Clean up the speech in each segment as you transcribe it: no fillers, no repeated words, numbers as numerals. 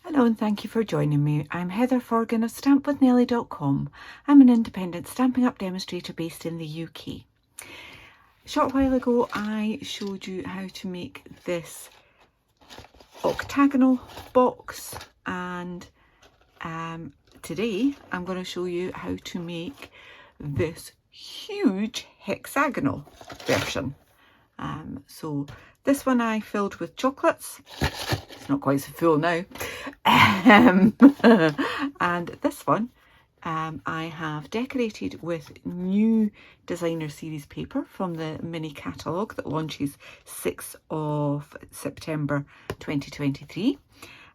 Hello and thank you for joining me. I'm Heather Forgan of stampwithnellie.com. I'm an independent Stampin' Up demonstrator based in the UK. A short while ago I showed you how to make this octagonal box, and today I'm going to show you how to make this huge hexagonal version. So this one I filled with chocolates. It's not quite so full now. And this one I have decorated with new designer series paper from the mini catalogue that launches 6th of September 2023.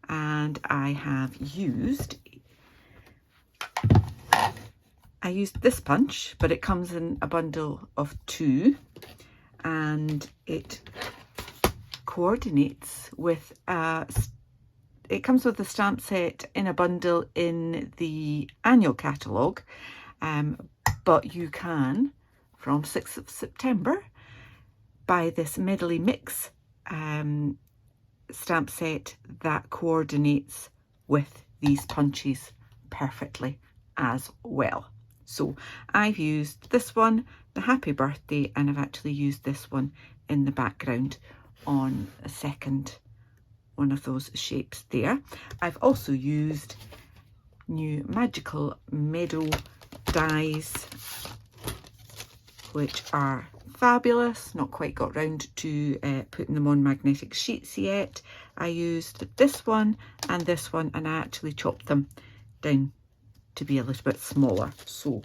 And I used this punch, but it comes in a bundle of 2, and it coordinates with it comes with a stamp set in a bundle in the annual catalogue, but you can, from 6th of September, buy this Medley mix stamp set that coordinates with these punches perfectly as well. So I've used this one, the Happy Birthday, and I've actually used this one in the background on a second one of those shapes there. I've also used new magical Meadow dies, which are fabulous. Not quite got round to putting them on magnetic sheets yet. I used this one, and I actually chopped them down to be a little bit smaller. So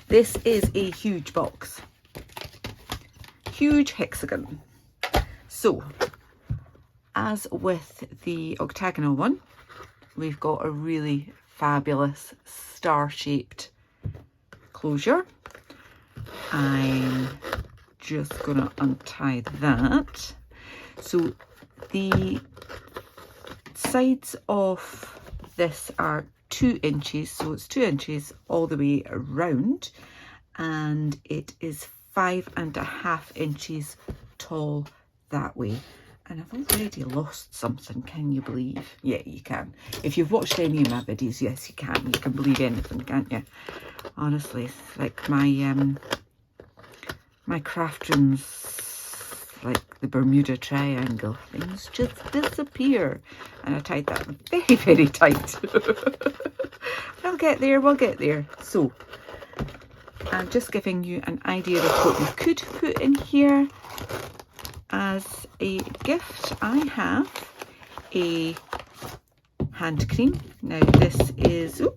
this is a huge box, huge hexagon. So as with the octagonal one, we've got a really fabulous star-shaped closure. I'm just gonna untie that. So the sides of this are 2 inches, so it's 2 inches all the way around, and it is 5.5 inches tall that way. And I've already lost something, can you believe? Yeah, you can. If you've watched any of my videos, yes, you can. You can believe anything, can't you? Honestly, it's like my craft rooms, like the Bermuda Triangle. Things just disappear. And I tied that very, very tight. We'll get there, we'll get there. So, I'm just giving you an idea of what you could put in here. As a gift, I have a hand cream. Now this is a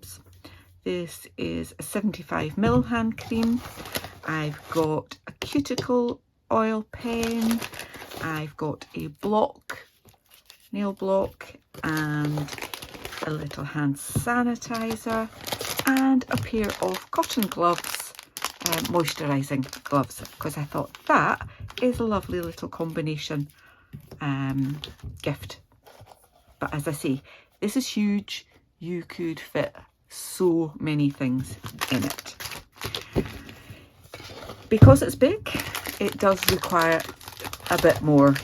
75ml hand cream. I've got a cuticle oil pen. I've got a nail block, and a little hand sanitizer, and a pair of cotton gloves, moisturising gloves, because I thought that is a lovely little combination gift. But as I say, this is huge. You could fit so many things in it. Because it's big, it does require a bit more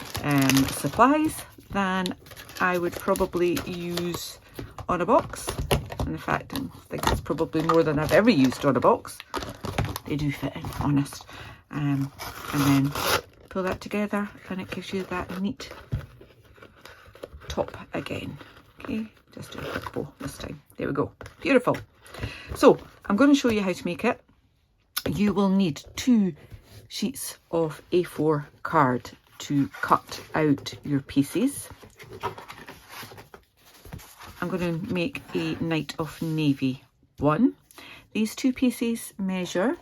supplies than I would probably use on a box. And in fact, I think it's probably more than I've ever used on a box. They do fit in, honest. And then pull that together, and it gives you that neat top again. Okay, just do a quick bow this time. There we go. Beautiful. So I'm going to show you how to make it. You will need 2 sheets of A4 card to cut out your pieces. I'm going to make a Night of Navy one. These 2 pieces measure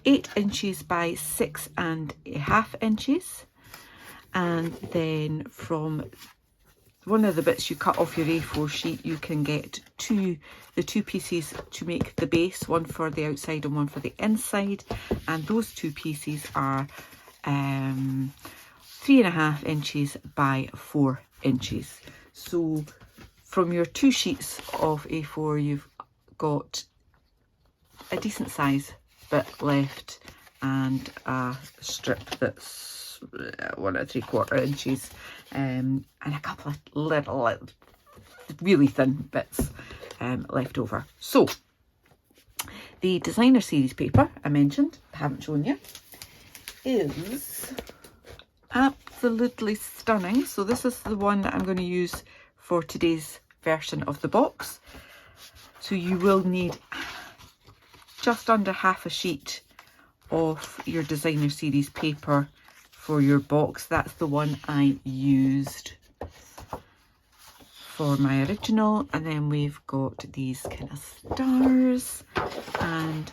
8 inches by 6.5 inches, and then from one of the bits you cut off your A4 sheet, you can get the two pieces to make the base, one for the outside and one for the inside, and those 2 pieces are 3.5 inches by 4 inches. So from your 2 sheets of A4, you've got a decent size bit left and a strip that's 1 3/4 inches, and a couple of little really thin bits left over. So the designer series paper I mentioned, I haven't shown you, is absolutely stunning. So this is the one that I'm going to use for today's version of the box. So you will need just under half a sheet of your designer series paper for your box. That's the one I used for my original. And then we've got these kind of stars, and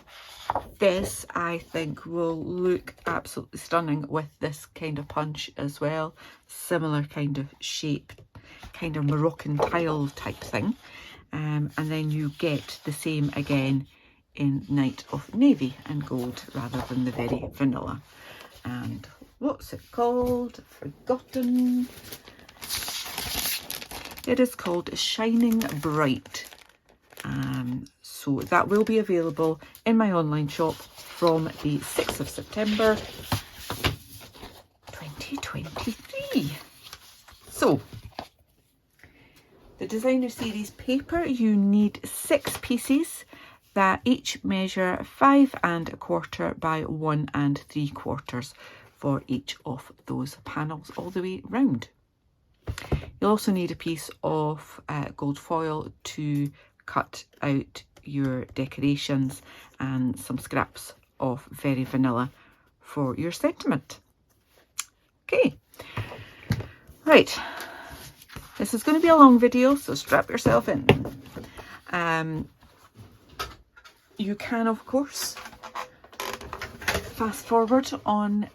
this I think will look absolutely stunning with this kind of punch as well. Similar kind of shape, kind of Moroccan tile type thing. And then you get the same again in Night of Navy and Gold rather than the very vanilla. And what's it called? I've forgotten. It is called Shining Bright. So that will be available in my online shop from the 6th of September 2023. So the designer series paper, you need 6 pieces that each measure 5 1/4 by 1 3/4 for each of those panels all the way round. You'll also need a piece of gold foil to cut out your decorations and some scraps of very vanilla for your sentiment. Okay, right, this is going to be a long video, so strap yourself in. You can of course fast forward on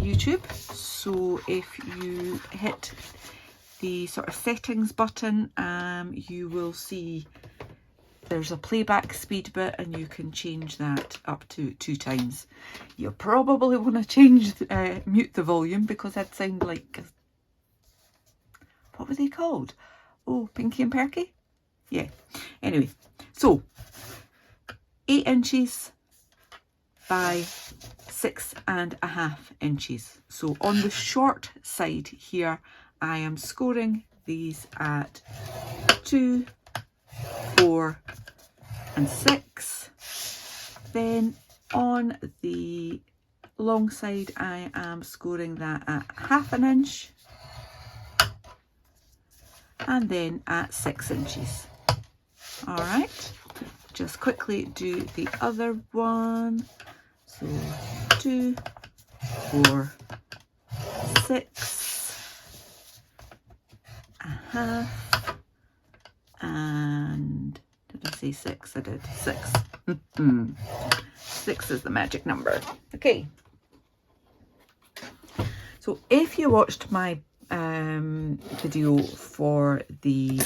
YouTube, so if you hit the sort of settings button, you will see there's a playback speed bit, and you can change that up to 2 times. You probably want to change mute the volume, because that sound like, what were they called? Oh, Pinky and Perky? Yeah. Anyway, so 8 inches by 6.5 inches. So on the short side here, I am scoring these at 2, 4 and 6. Then on the long side, I am scoring that at 1/2 inch, and then at 6 inches. All right, just quickly do the other one. So 2, 4, 6.5, and did I say 6? I did. 6. 6 is the magic number. Okay. So if you watched my video for the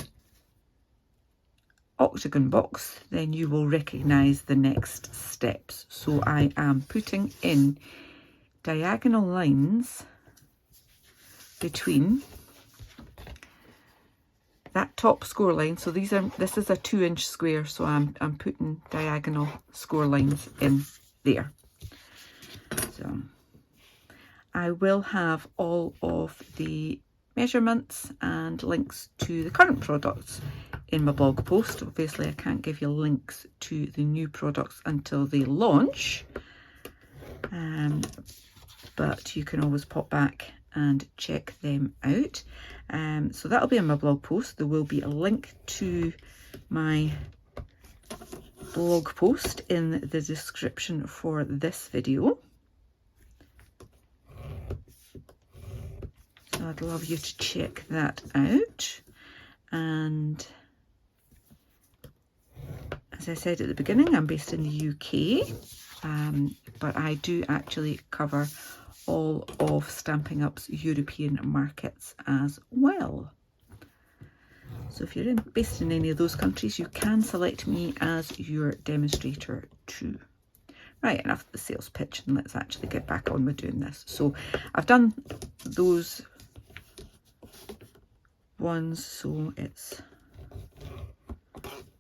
octagon box, then you will recognize the next steps. So I am putting in diagonal lines between that top score line. So this is a 2-inch square, so I'm putting diagonal score lines in there. So I will have all of the measurements and links to the current products in my blog post. Obviously I can't give you links to the new products until they launch, but you can always pop back and check them out. So that'll be in my blog post. There will be a link to my blog post in the description for this video. So I'd love you to check that out. And as I said at the beginning, I'm based in the UK, but I do actually cover all of Stampin' Up's European markets as well. So if you're based in any of those countries, you can select me as your demonstrator too. Right, enough of the sales pitch, and let's actually get back on with doing this. So I've done those ones, so it's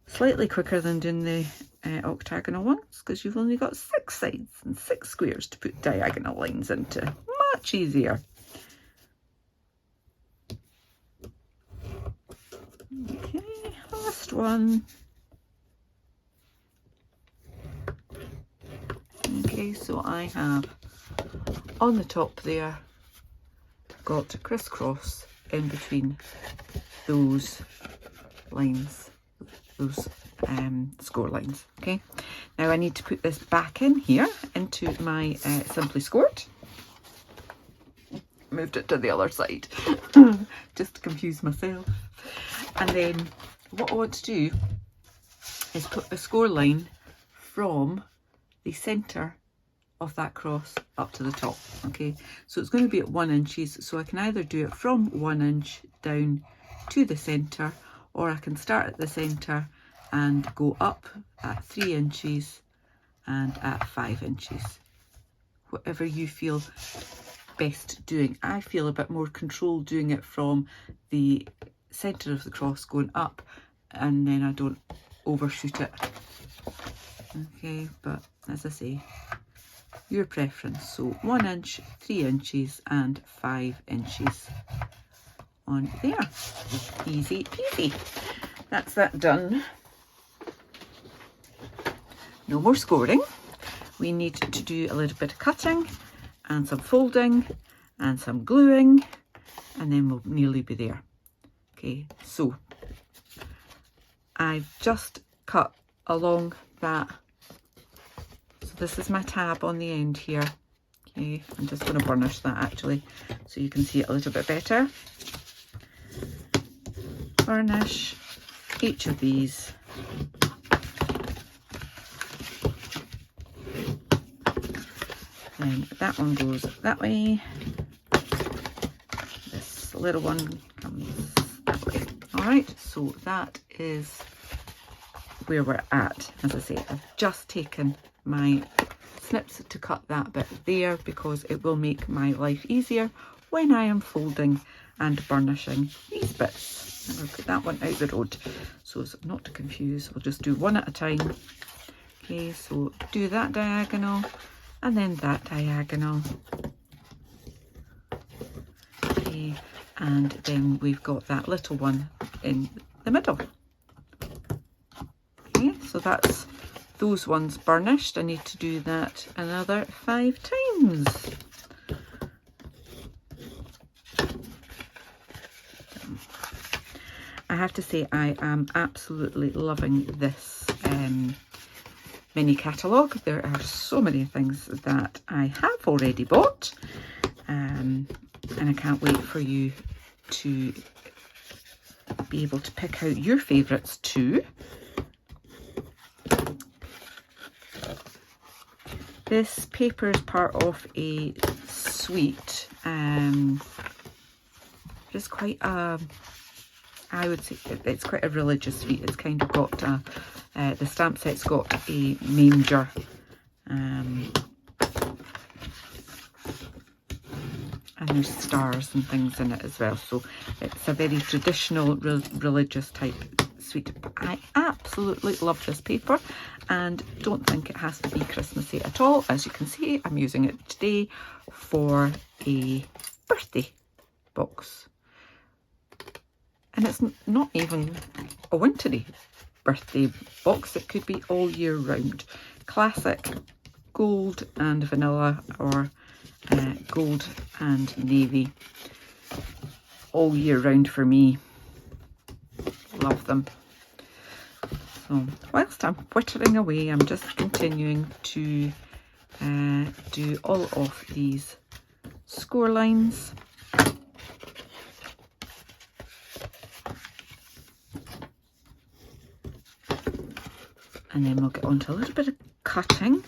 slightly quicker than doing the octagonal ones, because you've only got 6 sides and 6 squares to put diagonal lines into. much easier. Okay, last one. Okay, so I have on the top there got crisscross in between those lines, those score lines. Okay, now I need to put this back in here into my Simply Scored. Moved it to the other side just to confuse myself. And then what I want to do is put a score line from the centre of that cross up to the top. Okay, so it's going to be at 1 inches, so I can either do it from 1 inch down to the centre, or I can start at the centre and go up at 3 inches and at 5 inches. Whatever you feel best doing. I feel a bit more control doing it from the centre of the cross going up, and then I don't overshoot it. Okay, but as I say, your preference. So 1 inch, 3 inches and 5 inches on there. Easy peasy. That's that done. No more scoring. We need to do a little bit of cutting and some folding and some gluing, and then we'll nearly be there. Okay, so I've just cut along that. So this is my tab on the end here. Okay, I'm just going to burnish that actually so you can see it a little bit better. Burnish each of these. Then that one goes that way. This little one comes that way. Alright, so that is where we're at. As I say, I've just taken my snips to cut that bit there because it will make my life easier when I am folding and burnishing these bits. And I'll put that one out the road so as not to confuse. I'll just do one at a time. Okay, so do that diagonal and then that diagonal. Okay, and then we've got that little one in the middle. Okay, so that's those ones burnished. I need to do that another 5 times. I have to say I am absolutely loving this mini catalogue. There are so many things that I have already bought, and I can't wait for you to be able to pick out your favourites too. This paper is part of a suite. It's quite a, I would say it's quite a religious suite. It's kind of got the stamp set's got a manger, and there's stars and things in it as well. So it's a very traditional religious type suite. But I absolutely love this paper and don't think it has to be Christmassy at all. As you can see, I'm using it today for a birthday box. And it's not even a wintry birthday box. It could be all year round. Classic gold and vanilla, or gold and navy. All year round for me. Love them. So whilst I'm whittering away, I'm just continuing to do all of these score lines. And then we'll get on to a little bit of cutting.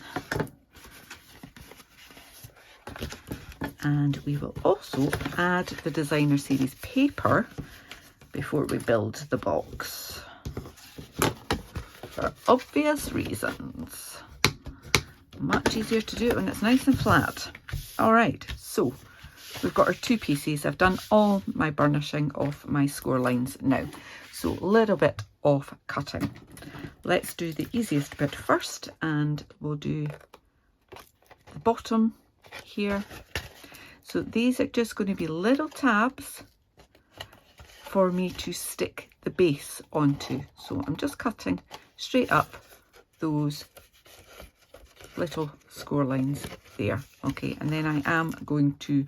And we will also add the designer series paper before we build the box, for obvious reasons. Much easier to do it when it's nice and flat. All right, so we've got our 2 pieces. I've done all my burnishing of my score lines now. So a little bit of cutting. Let's do the easiest bit first, and we'll do the bottom here. So these are just going to be little tabs for me to stick the base onto. So I'm just cutting straight up those little score lines there. Okay, and then I am going to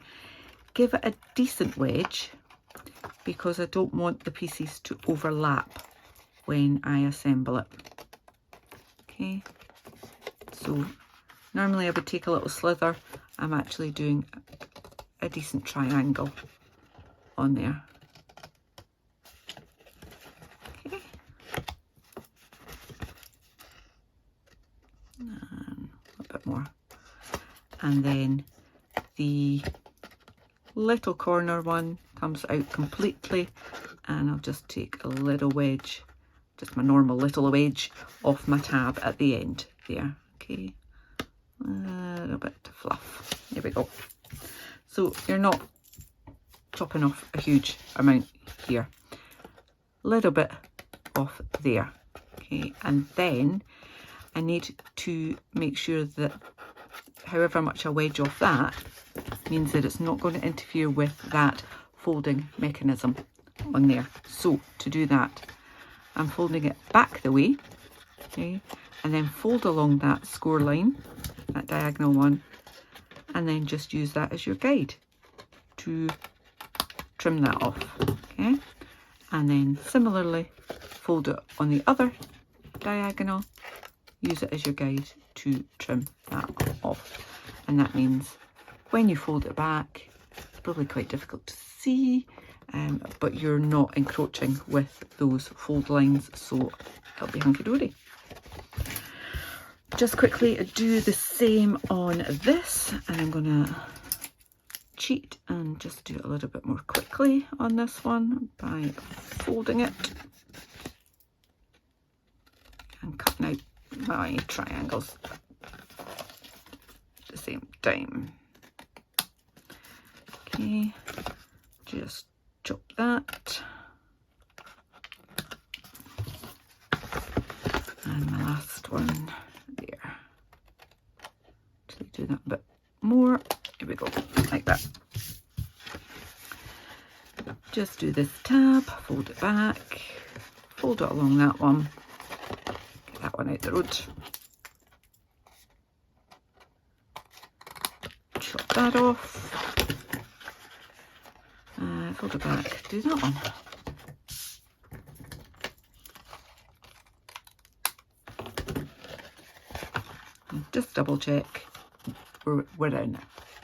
give it a decent wedge because I don't want the pieces to overlap when I assemble it. Okay, so normally I would take a little slither. I'm actually doing a decent triangle on there. Okay, and a bit more, and then the little corner one comes out completely, and I'll just take a little wedge, just my normal little wedge off my tab at the end there. Okay, a little bit of fluff. There we go. So you're not chopping off a huge amount here, little bit off there. Okay, and then I need to make sure that however much I wedge off that means that it's not going to interfere with that folding mechanism on there. So to do that, I'm folding it back the way, okay, and then fold along that score line, that diagonal one, and then just use that as your guide to trim that off. Okay, and then similarly fold it on the other diagonal, use it as your guide to trim that off. And that means when you fold it back, it's probably quite difficult to see, but you're not encroaching with those fold lines, so it'll be hunky-dory. Just quickly do the same on this, and I'm gonna cheat and just do it a little bit more quickly on this one by folding it and cutting out my triangles at the same time. Okay, just chop that, and my last one there. Actually do that a bit more. Here we go, like that. Just do this tab, fold it back, fold it along that one, get that one out the road, chop that off, fold it back, do that one. And just double check we're in.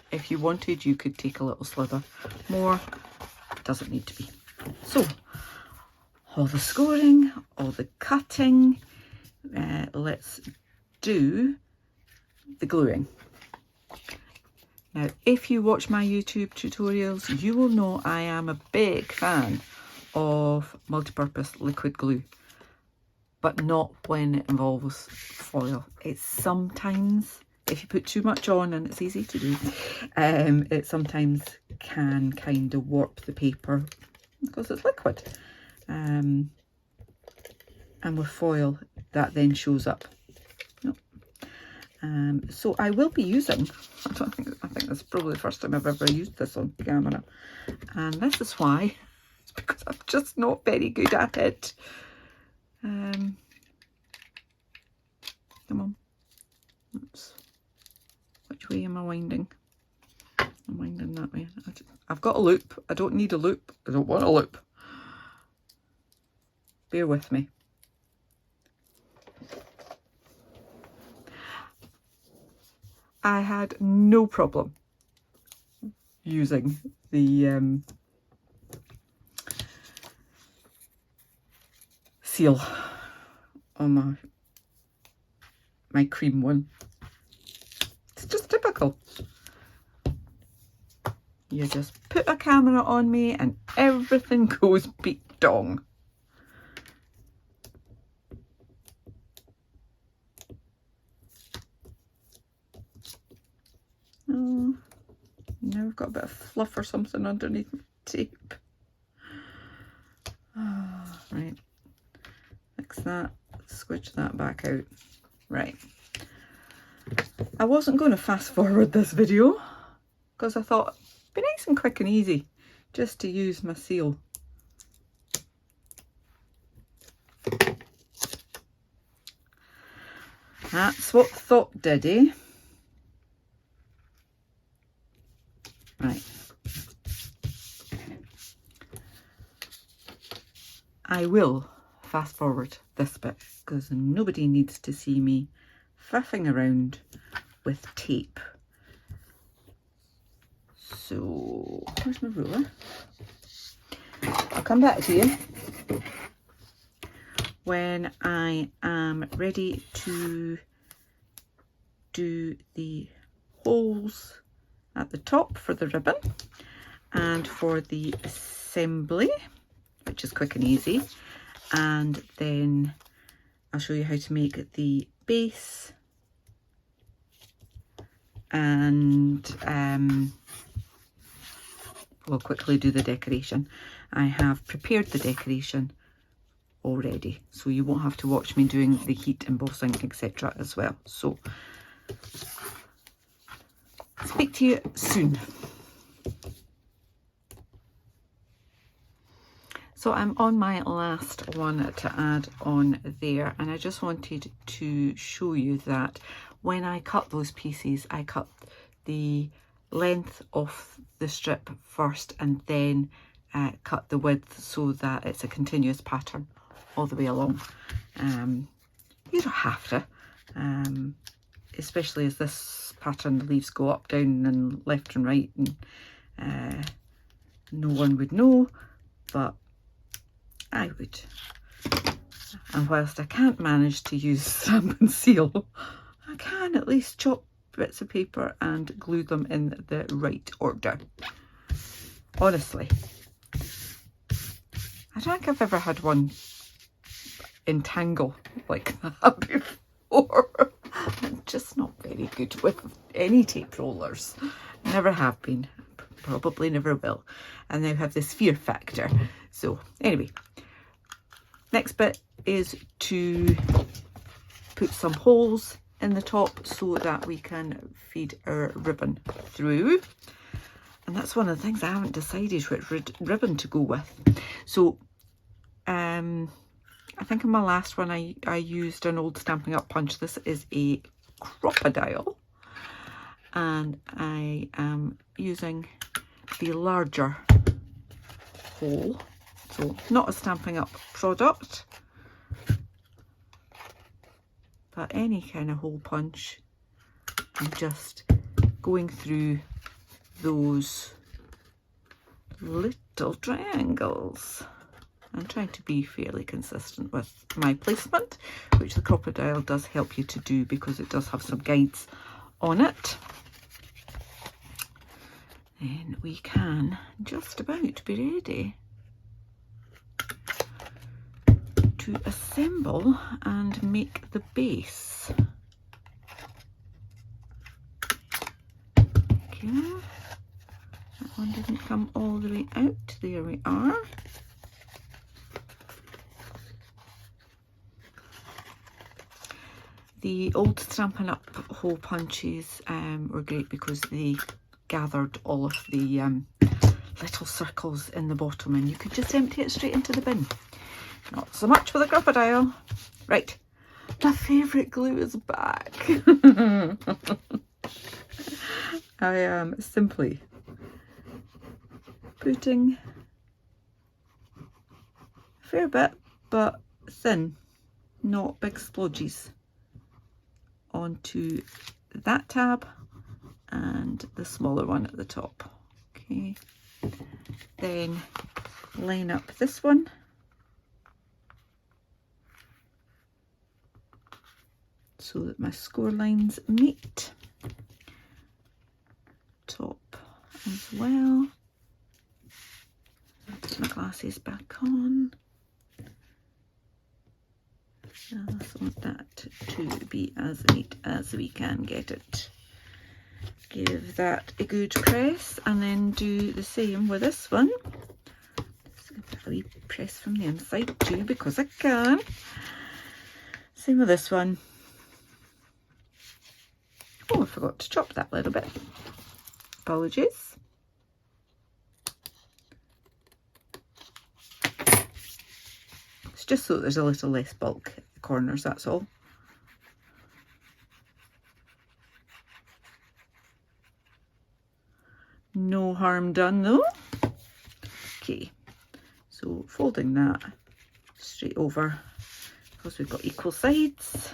If you wanted, you could take a little slither more. Doesn't need to be. So all the scoring, all the cutting, let's do the gluing. Now, if you watch my YouTube tutorials, you will know I am a big fan of multi-purpose liquid glue, but not when it involves foil. It's sometimes, if you put too much on, and it's easy to do, it sometimes can kind of warp the paper because it's liquid. And with foil, that then shows up. So I will be using, I think this is probably the first time I've ever used this on camera, and this is why. It's because I'm just not very good at it. Come on. Oops. Which way am I winding? I'm winding that way. I've got a loop. I don't need a loop. I don't want a loop. Bear with me. I had no problem using the seal on my cream one. It's just typical. You just put a camera on me and everything goes beep dong. Oh, now we've got a bit of fluff or something underneath the tape. Oh, right, fix that, squidge that back out. Right, I wasn't going to fast forward this video because I thought Be nice and quick and easy just to use my seal. That's what thought did, eh? Right. I will fast forward this bit because nobody needs to see me faffing around with tape. So, where's my ruler? I'll come back to you when I am ready to do the holes at the top for the ribbon and for the assembly, which is quick and easy, and then I'll show you how to make the base, and we'll quickly do the decoration. I have prepared the decoration already, so you won't have to watch me doing the heat embossing, etc. as well. So speak to you soon. So I'm on my last one to add on there, and I just wanted to show you that when I cut those pieces, I cut the length of the strip first and then cut the width so that it's a continuous pattern all the way along. You don't have to, especially as this pattern, the leaves go up, down and left and right, and no one would know, but I would. And whilst I can't manage to use stamp and seal, I can at least chop bits of paper and glue them in the right order. Honestly, I don't think I've ever had one entangle like that before. I'm just not very good with any tape rollers. Never have been, probably never will, and now have this fear factor. So anyway, next bit is to put some holes in the top so that we can feed our ribbon through. And that's one of the things I haven't decided which ribbon to go with. So I think in my last one I used an old Stampin' Up punch. This is a crocodile, and I am using the larger hole. So not a Stampin' Up product, but any kind of hole punch. I'm just going through those little triangles. I'm trying to be fairly consistent with my placement, which the crocodile does help you to do because it does have some guides on it. And we can just about be ready to assemble and make the base. Okay, that one didn't come all the way out. There we are. The old Stampin' Up hole punches were great because they gathered all of the little circles in the bottom, and you could just empty it straight into the bin. Not so much for the crocodile. Right, my favourite glue is back. I am simply putting a fair bit, but thin, not big splodges, onto that tab and the smaller one at the top. Okay, then line up this one, so that my score lines meet. Top as well. Put my glasses back on. I just want that to be as neat as we can get it. Give that a good press, and then do the same with this one. Just give it a wee press from the inside too, because I can. Same with this one. Oh, I forgot to chop that little bit. Apologies. just so that there's a little less bulk at the corners, that's all. No harm done though. Okay, so folding that straight over because we've got equal sides.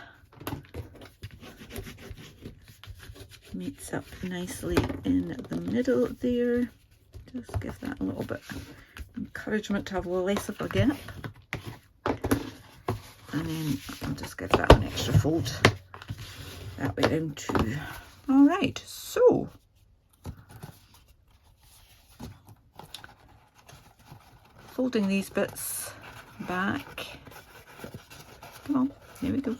Meets up nicely in the middle there. Just give that a little bit of encouragement to have less of a gap. And then I'll just give that an extra fold that way round too. All right, so folding these bits back. Come on, there we go.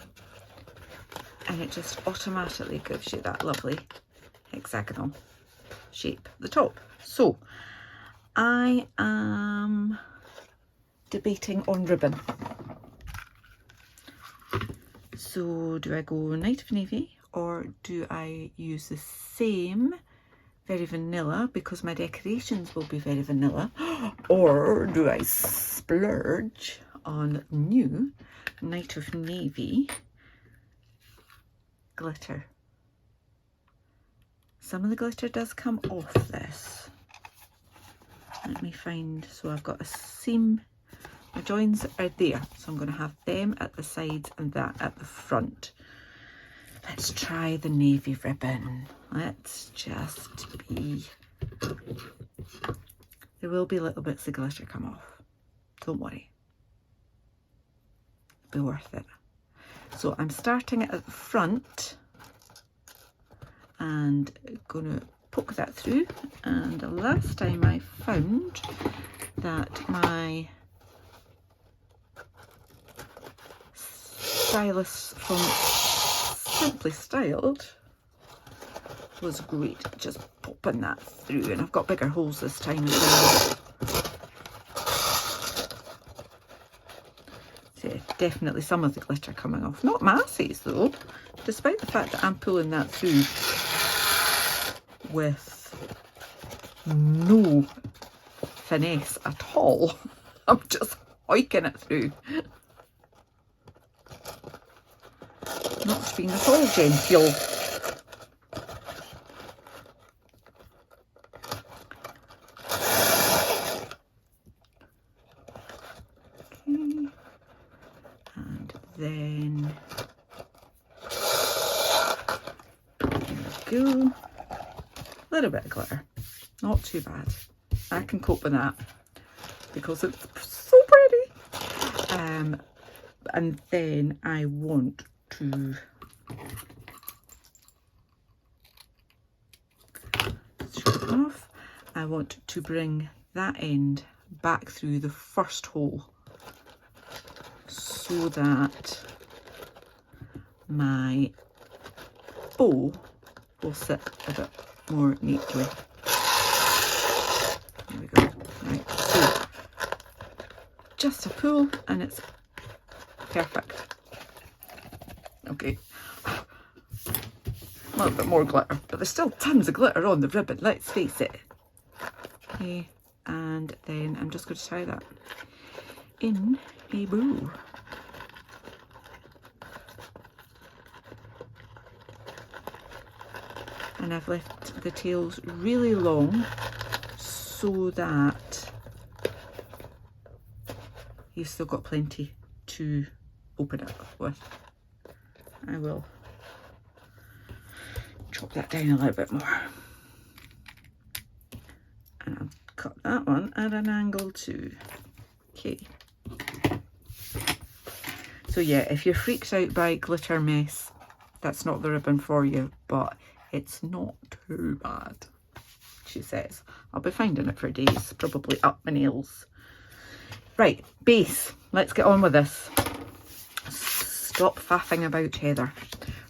And it just automatically gives you that lovely hexagonal shape at the top. So I am debating on ribbon. So do I go Night of Navy or do I use the same very vanilla because my decorations will be very vanilla, or do I splurge on new Night of Navy glitter? Some of the glitter does come off this. Let me find, so I've got a seam, my joins are there, so I'm going to have them at the sides and that at the front. Let's try the navy ribbon. Let's just be, there will be little bits of glitter come off, don't worry, be worth it. So I'm starting at the front and going to poke that through, and the last time I found that my stylus from Simply Styled was great, just popping that through, and I've got bigger holes this time as well. So definitely some of the glitter coming off, not masses though, despite the fact that I'm pulling that through with no finesse at all. I'm just hoiking it through. Not being at all genteel. Okay. And then there we go. A little bit of glitter, not too bad. I can cope with that because it's so pretty. And then I want to strip it off. I want to bring that end back through the first hole so that my bow will sit a bit more neatly. There we go. Right, so just a pull and it's perfect. Okay, a little bit more glitter, but there's still tons of glitter on the ribbon, let's face it. Okay, and then I'm just going to tie that in a bow. And I've left the tails really long so that you've still got plenty to open it up with. I will chop that down a little bit more. And I'll cut that one at an angle too. Okay. So yeah, if you're freaked out by glitter mess, that's not the ribbon for you, but it's not too bad, she says. I'll be finding it for days, probably up my nails. Right, base. Let's get on with this. Stop faffing about, Heather.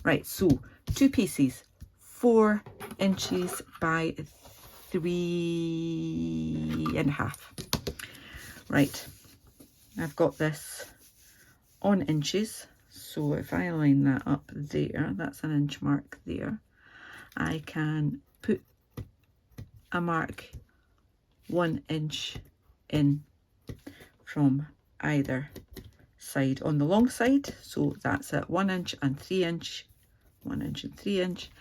Right, so 2 pieces, 4 inches by 3.5. Right, I've got this on inches, so if I line that up there, that's an inch mark there. I can put a mark 1 inch in from either side on the long side. So that's at 1 inch and 3 inch, 1 inch and 3 inch.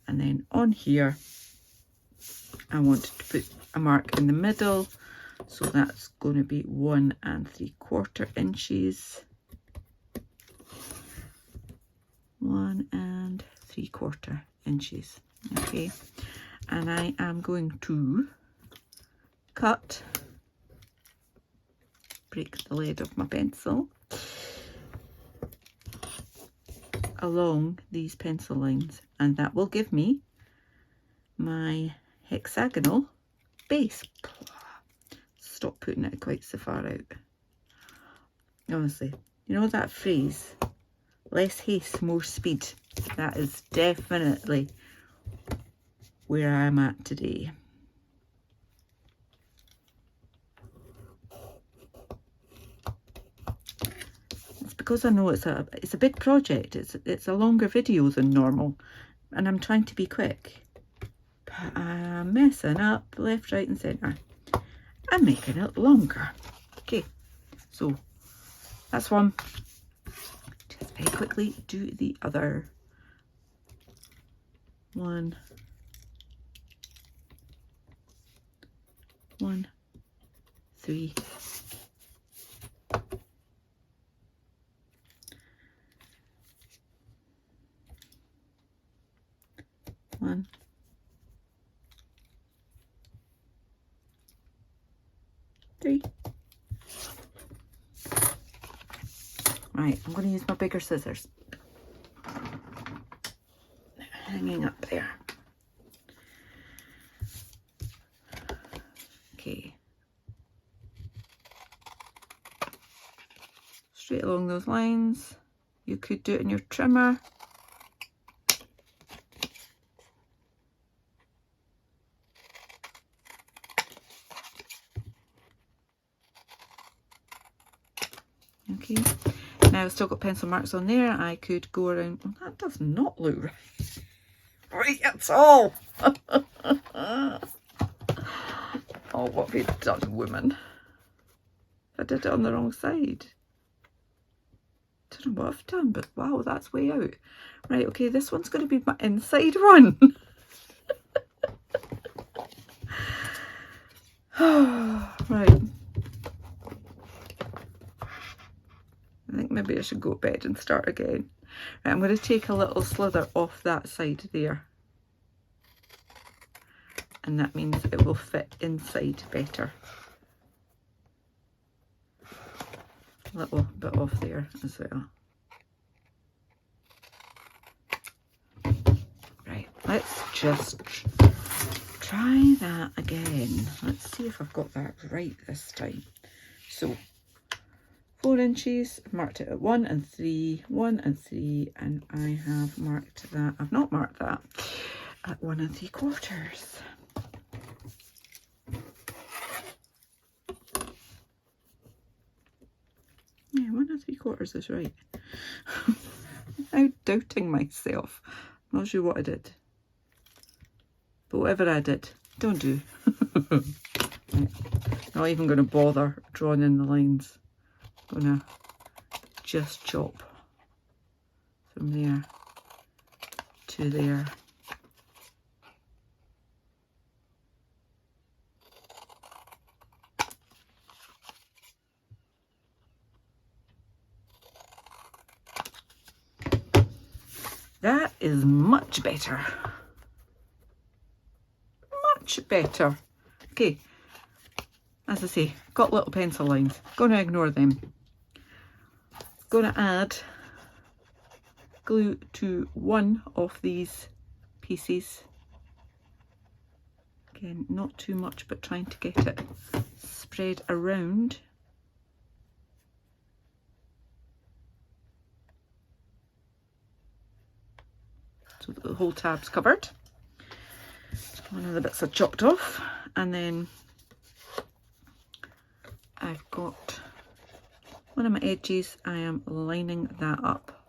And then on here, I want to put a mark in the middle. So that's going to be 1 3/4 inches. 1 3/4 inches. Okay. And I am going to cut, break the lead of my pencil, along these pencil lines, and that will give me my hexagonal base. Stop putting it quite so far out. Honestly, you know that phrase, less haste, more speed? That is definitely where I'm at today. It's because I know it's a big project. It's a longer video than normal, and I'm trying to be quick. But I'm messing up left, right, and centre. I'm making it longer. Okay, so that's one. Just very quickly do the other. 1, 1, 3. 1, 3. Right, I'm going to use my bigger scissors. Hanging up there. Okay. Straight along those lines. You could do it in your trimmer. Okay. Now I've still got pencil marks on there. I could go around. Oh, that does not look right at all. Oh, what have you done, woman? I did it on the wrong side. Don't know what I've done, but wow, that's way out. Right, okay, this one's going to be my inside one. Right. I think maybe I should go to bed and start again. Right, I'm going to take a little slither off that side there. And that means it will fit inside better. A little bit off there as well. Right, let's just try that again. Let's see if I've got that right this time. So 4 inches, I've marked it at 1 3, 1 3, and I have marked that, I've not marked that, at 1 3/4. Yeah, 1 3/4 is right. I'm doubting myself. I'm not sure what I did. But whatever I did, don't do. Right. Not even going to bother drawing in the lines. Gonna just chop from there to there. That is much better. Much better. Okay, as I say, got little pencil lines. Gonna ignore them. Gonna add glue to one of these pieces. Again, not too much, but trying to get it spread around. So that the whole tab's covered. One of the bits I chopped off, and then I've got one of my edges. I am lining that up.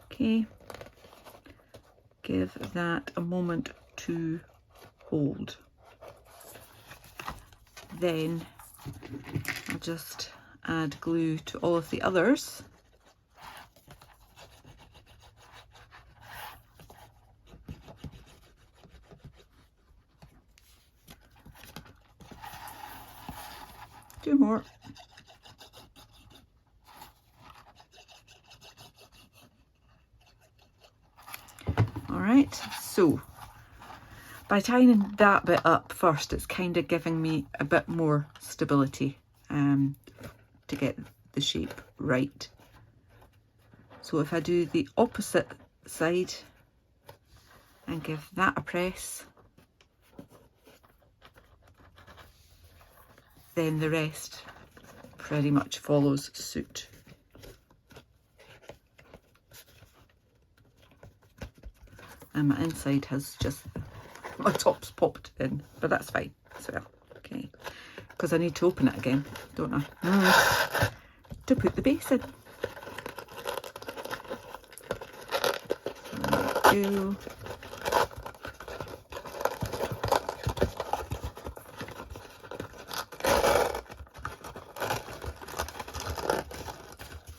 Okay, give that a moment to hold. Then I'll just add glue to all of the others. Two more. All right, so by tying that bit up first, it's kind of giving me a bit more stability to get the shape right. So if I do the opposite side and give that a press, then the rest pretty much follows suit. And my inside has just, my top's popped in, but that's fine as well. Okay, because I need to open it again, don't I? To put the base in. There we go.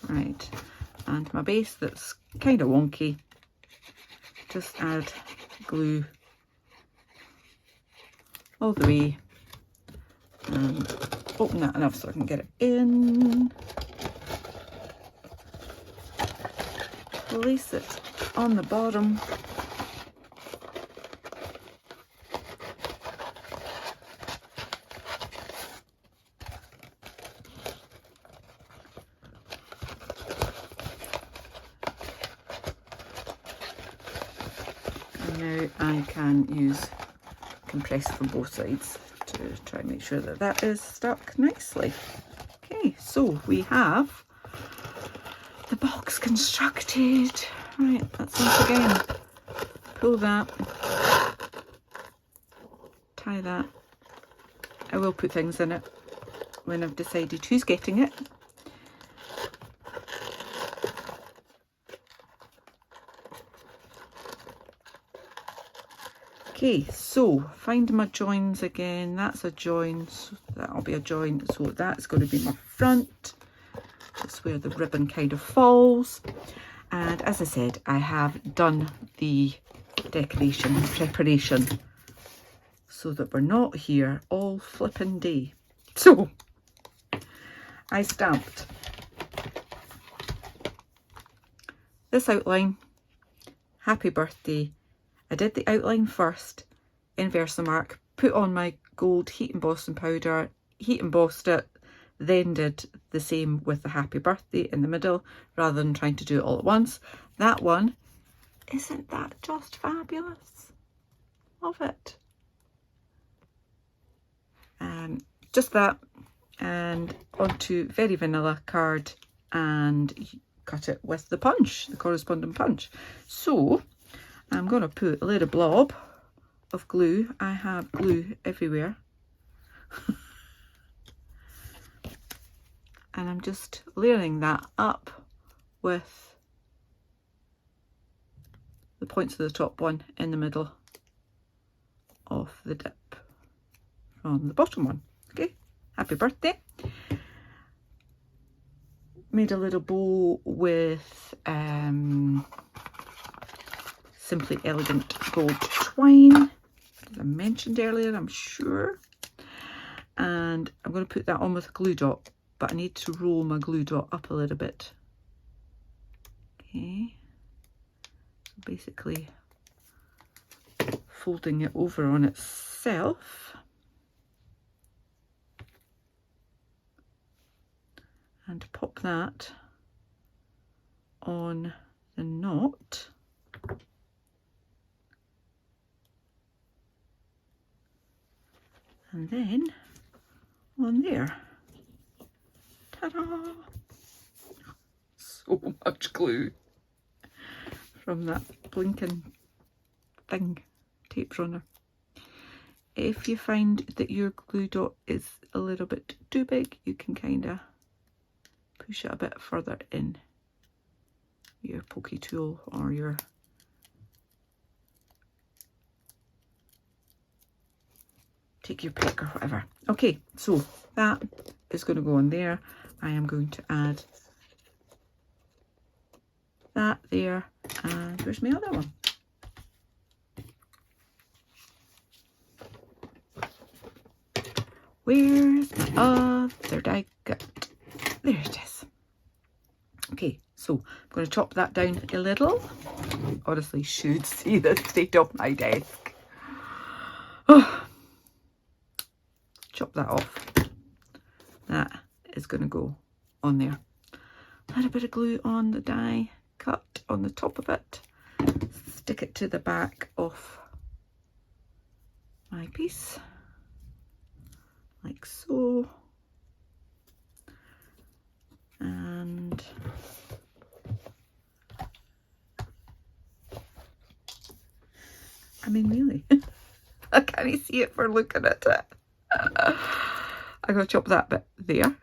Right, and my base that's kind of wonky, just add glue all the way and open that enough so I can get it in. Place it on the bottom. Now I can use compress from both sides to try and make sure that that is stuck nicely. Okay, so we have the box constructed. Right, let's once again pull that, tie that. I will put things in it when I've decided who's getting it. Okay, so find my joins again. That's a join, so that'll be a join. So that's going to be my front. That's where the ribbon kind of falls. And as I said, I have done the decoration preparation so that we're not here all flippin' day. So I stamped this outline, happy birthday. I did the outline first in Versamark, put on my gold heat embossing powder, heat embossed it, then did the same with the happy birthday in the middle rather than trying to do it all at once. That one, isn't that just fabulous? Love it. Just that, and onto very vanilla card and cut it with the punch, the corresponding punch. So I'm going to put a little blob of glue. I have glue everywhere. And I'm just layering that up with the points of the top one in the middle of the dip from the bottom one. Okay, happy birthday. Made a little bow with Simply Elegant gold twine, as I mentioned earlier, I'm sure. And I'm going to put that on with a glue dot, but I need to roll my glue dot up a little bit. Okay, so basically folding it over on itself. And pop that on the knot. And then on there. Ta-da! So much glue from that blinking thing, tape runner. If you find that your glue dot is a little bit too big, you can kind of push it a bit further in your pokey tool or your take your pick or whatever. Okay, so that is going to go on there. I am going to add that there, and where's my other one? Where's my other die cut? There it is. Okay, so I'm going to chop that down a little. Honestly, should see the state of my desk. Oh. Chop that off. That is going to go on there. Add a bit of glue on the die cut on the top of it. Stick it to the back of my piece, like so. And I mean, really, I can't see it for looking at it. I'm going to chop that bit there.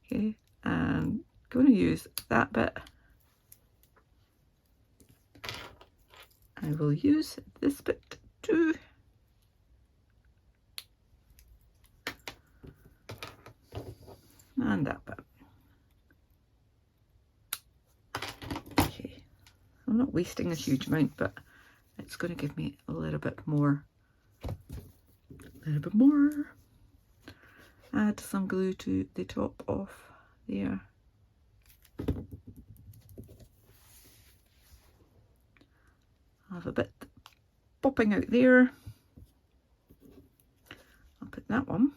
Okay, and going to use that bit. I will use this bit too. And that bit. Okay, I'm not wasting a huge amount, but it's going to give me a little bit more. Add some glue to the top of there. I have a bit popping out there. I'll put that one.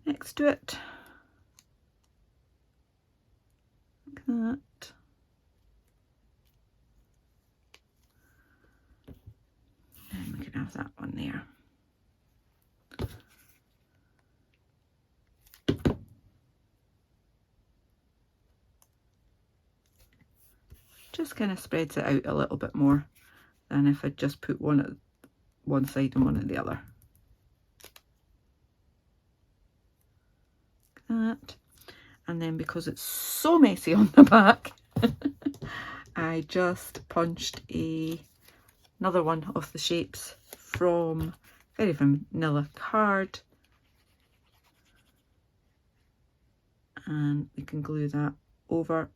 Next to it. Like that. And we can have that one there. Just kind of spreads it out a little bit more than if I just put one at one side and one at the other. Like that. And then because it's so messy on the back, I just punched another one of the shapes from Very Vanilla card, and we can glue that over,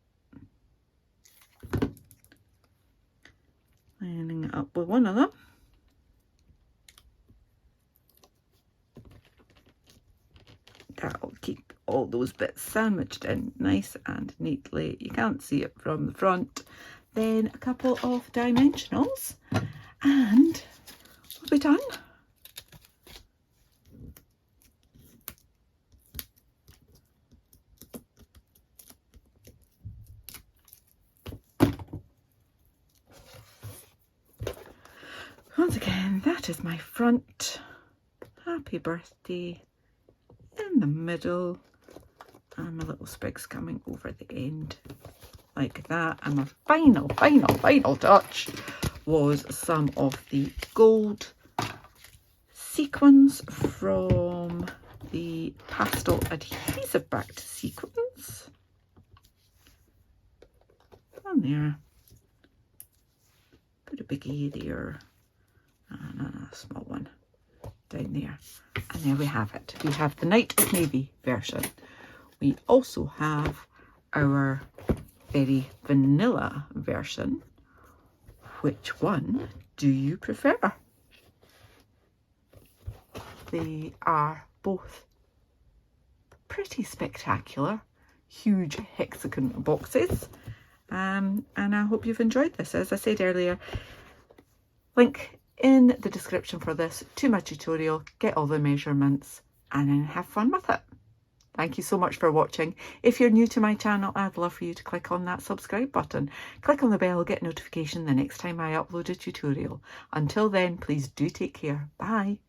lining it up with one of them. That'll keep all those bits sandwiched in nice and neatly. You can't see it from the front. Then a couple of dimensionals and we'll be done. Once again, that is my front. Happy birthday in the middle, and my little sprigs coming over the end like that. And my final touch was some of the gold sequins from the pastel adhesive backed sequins on there. Put a biggie there and a small one down there, and there we have it. We have the Night of Navy version. We also have our Very Vanilla version. Which one do you prefer? They are both pretty spectacular, huge hexagon boxes, and I hope you've enjoyed this. As I said earlier, link in the description for this to my tutorial. Get all the measurements and then have fun with it. Thank you so much for watching. If you're new to my channel, I'd love for you to click on that subscribe button. Click on the bell, get notification the next time I upload a tutorial. Until then, please do take care. Bye.